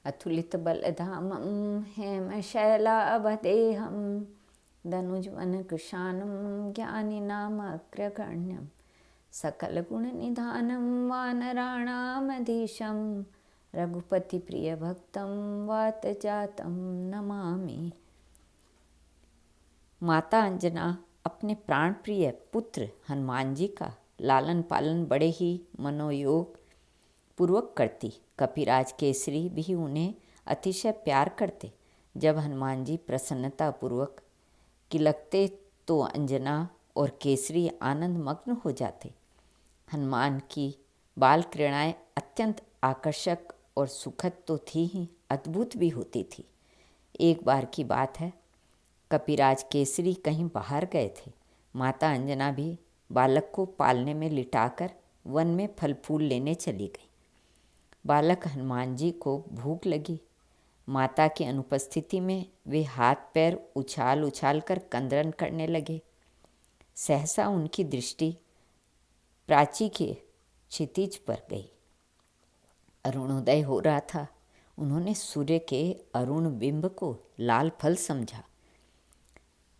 अतुलितबलधामं हेमशैलावदेहं दनुज्वनकृशानं ज्ञानिनामग्रगण्यं सकलगुणनिधानं वानराणामधीशं रघुपतिप्रियभक्तं वातजातं नमामि। माता अंजना अपने प्राण प्रिय पुत्र हनुमान जी का लालन पालन बड़े ही मनोयोग पूर्वक करती। कपिराज केसरी भी उन्हें अतिशय प्यार करते। जब हनुमान जी प्रसन्नता पूर्वक किलकते तो अंजना और केसरी आनंद मग्न हो जाते। हनुमान की बाल क्रीड़ाएँ अत्यंत आकर्षक और सुखद तो थी ही, अद्भुत भी होती थी। एक बार की बात है, कपिराज केसरी कहीं बाहर गए थे। माता अंजना भी बालक को पालने में लिटाकर वन में फल फूल लेने चली गई। बालक हनुमान जी को भूख लगी। माता की अनुपस्थिति में वे हाथ पैर उछाल उछाल कर कंदरन करने लगे। सहसा उनकी दृष्टि प्राची के क्षितिज पर गई। अरुणोदय हो रहा था। उन्होंने सूर्य के अरुण बिंब को लाल फल समझा।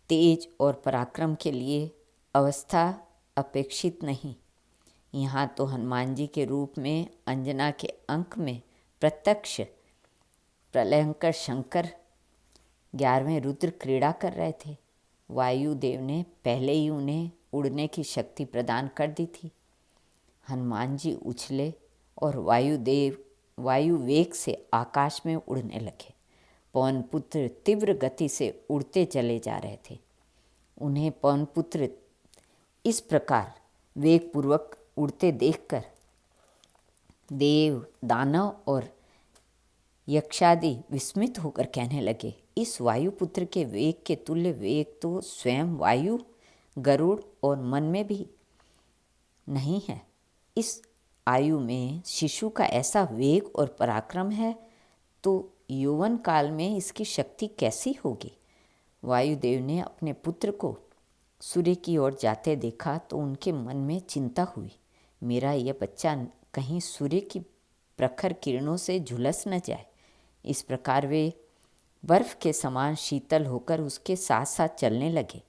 तेज और पराक्रम के लिए अवस्था अपेक्षित नहीं। यहाँ तो हनुमान जी के रूप में अंजना के अंक में प्रत्यक्ष प्रलयंकर शंकर 11वें रुद्र क्रीड़ा कर रहे थे। वायुदेव ने पहले ही उन्हें उड़ने की शक्ति प्रदान कर दी थी। हनुमान जी उछले और वायु वेग से आकाश में उड़ने लगे। पवनपुत्र तीव्र गति से उड़ते चले जा रहे थे। उन्हें पवनपुत्र इस प्रकार वेगपूर्वक उड़ते देखकर देव, दानव और यक्षादि विस्मित होकर कहने लगे, इस वायुपुत्र के वेग के तुल्य वेग तो स्वयं वायु, गरुड़ और मन में भी नहीं है। इस आयु में शिशु का ऐसा वेग और पराक्रम है तो यौवन काल में इसकी शक्ति कैसी होगी। वायुदेव ने अपने पुत्र को सूर्य की ओर जाते देखा तो उनके मन में चिंता हुई, मेरा यह बच्चा कहीं सूर्य की प्रखर किरणों से झुलस न जाए। इस प्रकार वे बर्फ के समान शीतल होकर उसके साथ साथ चलने लगे।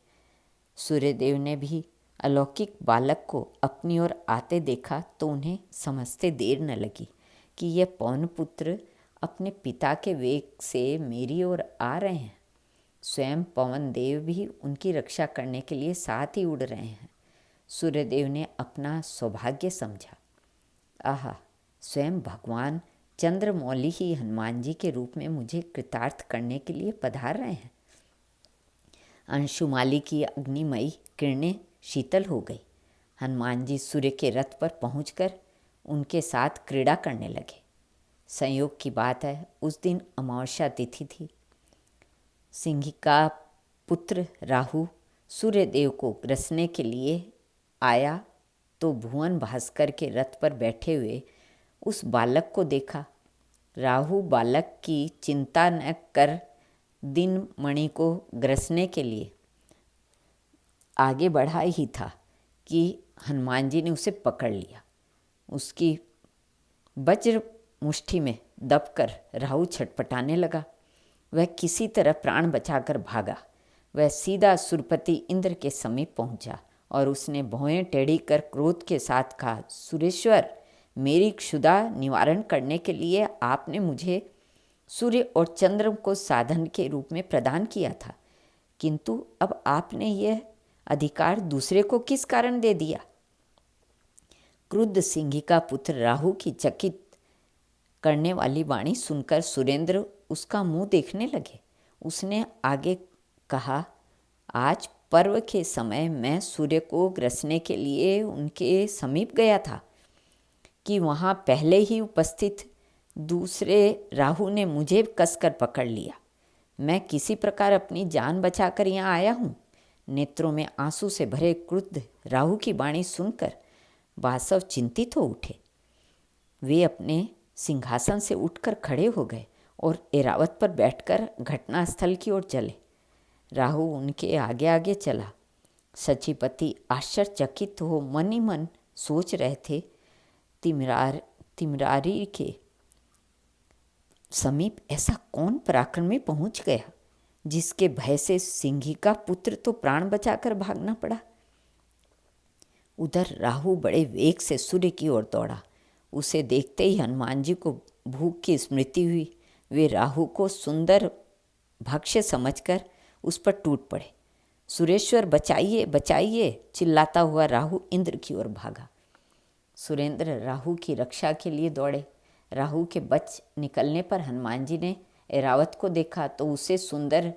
सूर्यदेव ने भी अलौकिक बालक को अपनी ओर आते देखा तो उन्हें समझते देर न लगी कि यह पवनपुत्र अपने पिता के वेग से मेरी ओर आ रहे हैं। स्वयं पवन देव भी उनकी रक्षा करने के लिए साथ ही उड़ रहे हैं। सूर्यदेव ने अपना सौभाग्य समझा। आहा, स्वयं भगवान चंद्रमौली ही हनुमान जी के रूप में मुझे कृतार्थ करने के लिए पधार रहे हैं। अंशुमाली की अग्निमयी किरणें शीतल हो गई। हनुमान जी सूर्य के रथ पर पहुंचकर उनके साथ क्रीड़ा करने लगे। संयोग की बात है, उस दिन अमावस्या तिथि थी। सिंह का पुत्र राहु सूर्यदेव को ग्रसने के लिए आया तो भुवन भास्कर के रथ पर बैठे हुए उस बालक को देखा। राहु बालक की चिंता न कर दिन मणि को ग्रसने के लिए आगे बढ़ा ही था कि हनुमान जी ने उसे पकड़ लिया। उसकी वज्र मुट्ठी में दबकर राहु छटपटाने लगा। वह किसी तरह प्राण बचाकर भागा। वह सीधा सुरपति इंद्र के समीप पहुंचा और उसने भौहें टेढ़ी कर क्रोध के साथ कहा, सुरेश्वर, मेरी क्षुधा निवारण करने के लिए आपने मुझे सूर्य और चंद्र को साधन के रूप में प्रदान किया था, किंतु अब आपने यह अधिकार दूसरे को किस कारण दे दिया। क्रुद्ध सिंह का पुत्र राहु की चकित करने वाली वाणी सुनकर सुरेंद्र उसका मुंह देखने लगे। उसने आगे कहा, आज पर्व के समय मैं सूर्य को ग्रसने के लिए उनके समीप गया था कि वहाँ पहले ही उपस्थित दूसरे राहु ने मुझे कसकर पकड़ लिया। मैं किसी प्रकार अपनी जान बचाकर यहाँ आया हूँ। नेत्रों में आंसू से भरे क्रुद्ध राहु की वाणी सुनकर वासव चिंतित हो उठे। वे अपने सिंहासन से उठकर खड़े हो गए और एरावत पर बैठकर घटनास्थल की ओर चले। राहु उनके आगे आगे चला। सचिपति आश्चर्यचकित हो मन ही मन सोच रहे थे, तिमरारी के समीप ऐसा कौन पराक्रमी पहुंच गया जिसके भय से सिंही का पुत्र तो प्राण बचाकर भागना पड़ा। उधर राहु बड़े वेग से सूर्य की ओर दौड़ा। उसे देखते ही हनुमान जी को भूख की स्मृति हुई। वे राहु को सुंदर भक्ष्य समझकर उस पर टूट पड़े। सुरेश्वर बचाइए बचाइए चिल्लाता हुआ राहु इंद्र की ओर भागा। सुरेंद्र राहु की रक्षा के लिए दौड़े। राहु के बच निकलने पर हनुमान जी ने ऐरावत को देखा तो उसे सुंदर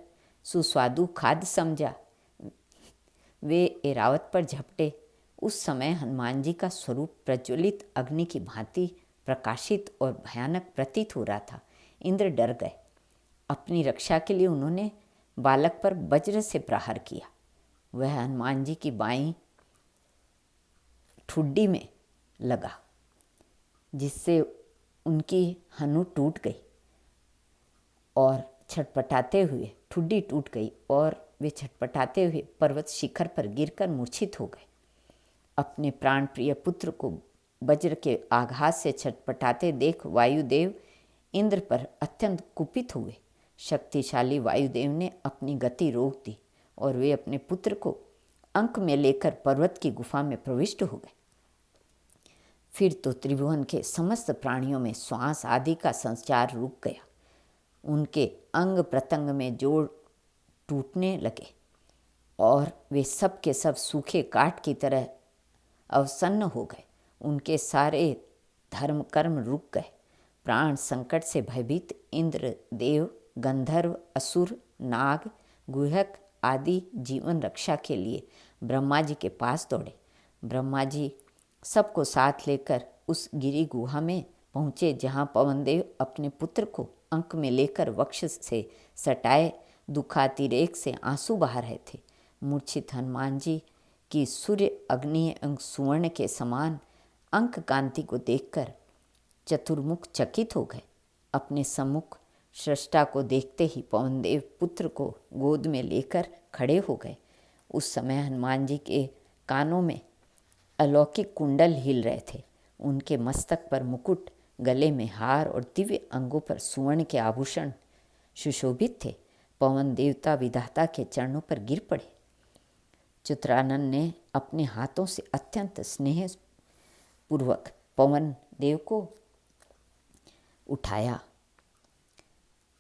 सुस्वादु खाद्य समझा। वे ऐरावत पर झपटे। उस समय हनुमान जी का स्वरूप प्रज्वलित अग्नि की भांति प्रकाशित और भयानक प्रतीत हो रहा था। इंद्र डर गए। अपनी रक्षा के लिए उन्होंने बालक पर वज्र से प्रहार किया। वह हनुमान जी की बाईं ठुड्डी में लगा, जिससे उनकी हनु टूट गई और छटपटाते हुए ठुड्डी टूट गई और वे छटपटाते हुए पर्वत शिखर पर गिरकर मूर्छित हो गए। अपने प्राण प्रिय पुत्र को वज्र के आघात से छटपटाते देख वायुदेव इंद्र पर अत्यंत कुपित हुए। शक्तिशाली वायुदेव ने अपनी गति रोक दी और वे अपने पुत्र को अंक में लेकर पर्वत की गुफा में प्रविष्ट हो गए। फिर तो त्रिभुवन के समस्त प्राणियों में श्वास आदि का संचार रुक गया। उनके अंग प्रत्यंग में जोड़ टूटने लगे और वे सब के सब सूखे काठ की तरह अवसन्न हो गए। उनके सारे धर्म कर्म रुक गए। प्राण संकट से भयभीत इंद्र, देव, गंधर्व, असुर, नाग, गुहक आदि जीवन रक्षा के लिए ब्रह्मा जी के पास दौड़े। ब्रह्मा जी सबको साथ लेकर उस गिरी गुहा में पहुँचे जहाँ पवनदेव अपने पुत्र को अंक में लेकर वक्ष से सटाए दुखातिरेक से आंसू बहा रहे थे। मूर्छित हनुमान जी की सूर्य अग्नि एवं सुवर्ण के समान अंक कांति को देखकर चतुर्मुख चकित हो गए। अपने सम्मुख सृष्टा को देखते ही पवनदेव पुत्र को गोद में लेकर खड़े हो गए। उस समय हनुमान जी के कानों में अलौकिक कुंडल हिल रहे थे। उनके मस्तक पर मुकुट, गले में हार और दिव्य अंगों पर सुवर्ण के आभूषण सुशोभित थे। पवन देवता विधाता के चरणों पर गिर पड़े। चित्रानन ने अपने हाथों से अत्यंत स्नेह पूर्वक पवन देव को उठाया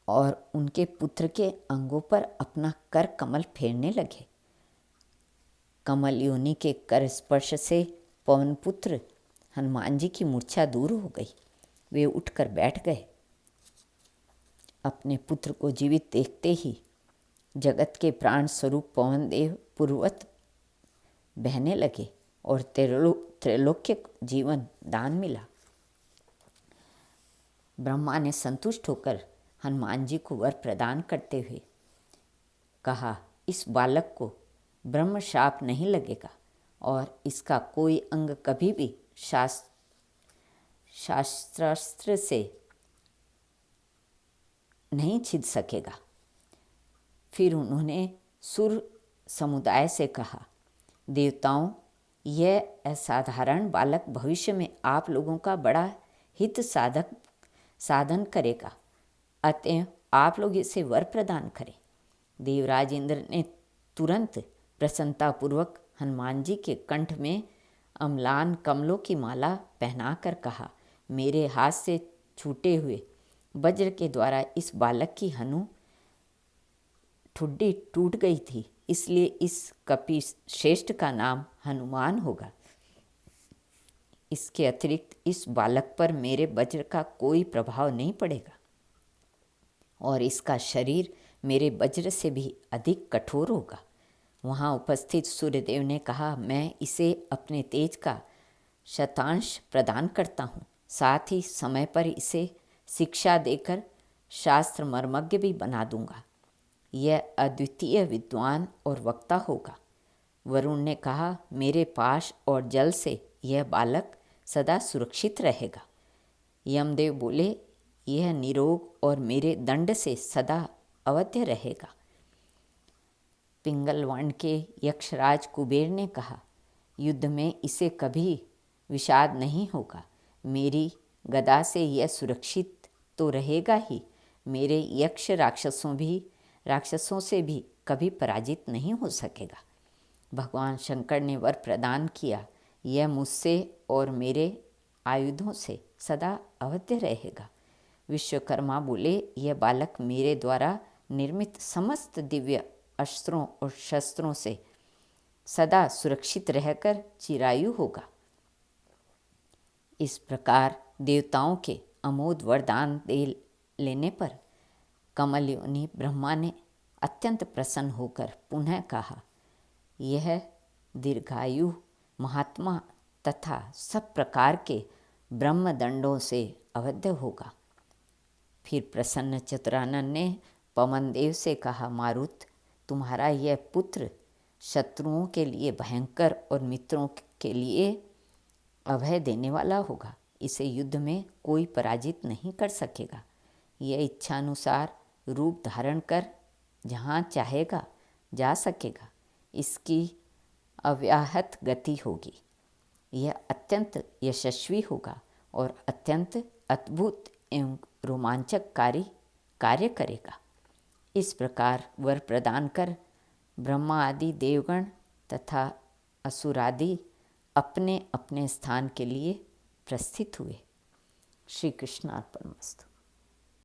और उनके पुत्र के अंगों पर अपना कर कमल फेरने लगे। कमल योनि के कर स्पर्श से पवन पुत्र हनुमान जी की मूर्छा दूर हो गई। वे उठकर बैठ गए। अपने पुत्र को जीवित देखते ही जगत के प्राण स्वरूप पवन देव पूर्ववत बहने लगे और त्रैलोक्य जीवन दान मिला। ब्रह्मा ने संतुष्ट होकर हनुमान जी को वर प्रदान करते हुए कहा, इस बालक को ब्रह्म शाप नहीं लगेगा और इसका कोई अंग कभी भी शास्त्रास्त्र से नहीं छिद सकेगा। फिर उन्होंने सुर समुदाय से कहा, देवताओं, यह असाधारण बालक भविष्य में आप लोगों का बड़ा हित साधन करेगा, अतः आप लोग इसे वर प्रदान करें। देवराज इंद्र ने तुरंत प्रसन्नतापूर्वक हनुमान जी के कंठ में अम्लान कमलों की माला पहनाकर कहा, मेरे हाथ से छूटे हुए वज्र के द्वारा इस बालक की हनु ठुड्डी टूट गई थी, इसलिए इस कपि श्रेष्ठ का नाम हनुमान होगा। इसके अतिरिक्त इस बालक पर मेरे वज्र का कोई प्रभाव नहीं पड़ेगा और इसका शरीर मेरे वज्र से भी अधिक कठोर होगा। वहाँ उपस्थित सूर्यदेव ने कहा, मैं इसे अपने तेज का शतांश प्रदान करता हूँ, साथ ही समय पर इसे शिक्षा देकर शास्त्र मर्मज्ञ भी बना दूंगा। यह अद्वितीय विद्वान और वक्ता होगा। वरुण ने कहा, मेरे पाश और जल से यह बालक सदा सुरक्षित रहेगा। यमदेव बोले, यह निरोग और मेरे दंड से सदा अवध्य रहेगा। पिंगलवाण के यक्षराज कुबेर ने कहा, युद्ध में इसे कभी विषाद नहीं होगा। मेरी गदा से यह सुरक्षित तो रहेगा ही। मेरे यक्ष राक्षसों से भी कभी पराजित नहीं हो सकेगा। भगवान शंकर ने वर प्रदान किया, यह मुझसे और मेरे आयुधों से सदा अवध्य रहेगा। विश्वकर्मा बोले, यह बालक मेरे द्वारा निर्मित समस्त दिव्य अस्त्रों और शस्त्रों से सदा सुरक्षित रहकर चिरायु होगा। इस प्रकार देवताओं के अमोघ वरदान दे लेने पर कमलयोनि ब्रह्मा ने अत्यंत प्रसन्न होकर पुनः कहा, यह दीर्घायु महात्मा तथा सब प्रकार के ब्रह्मदंडों से अवध्य होगा। फिर प्रसन्न चतुरानन ने पवनदेव से कहा, मारुत, तुम्हारा यह पुत्र शत्रुओं के लिए भयंकर और मित्रों के लिए अभय देने वाला होगा। इसे युद्ध में कोई पराजित नहीं कर सकेगा। यह इच्छानुसार रूप धारण कर जहाँ चाहेगा जा सकेगा। इसकी अव्याहत गति होगी। यह अत्यंत यशस्वी होगा और अत्यंत अद्भुत एवं रोमांचककारी कार्य करेगा। इस प्रकार वर प्रदान कर ब्रह्मा आदि देवगण तथा असुरादि अपने अपने स्थान के लिए प्रस्थित हुए। श्री कृष्णार्पणमस्तु।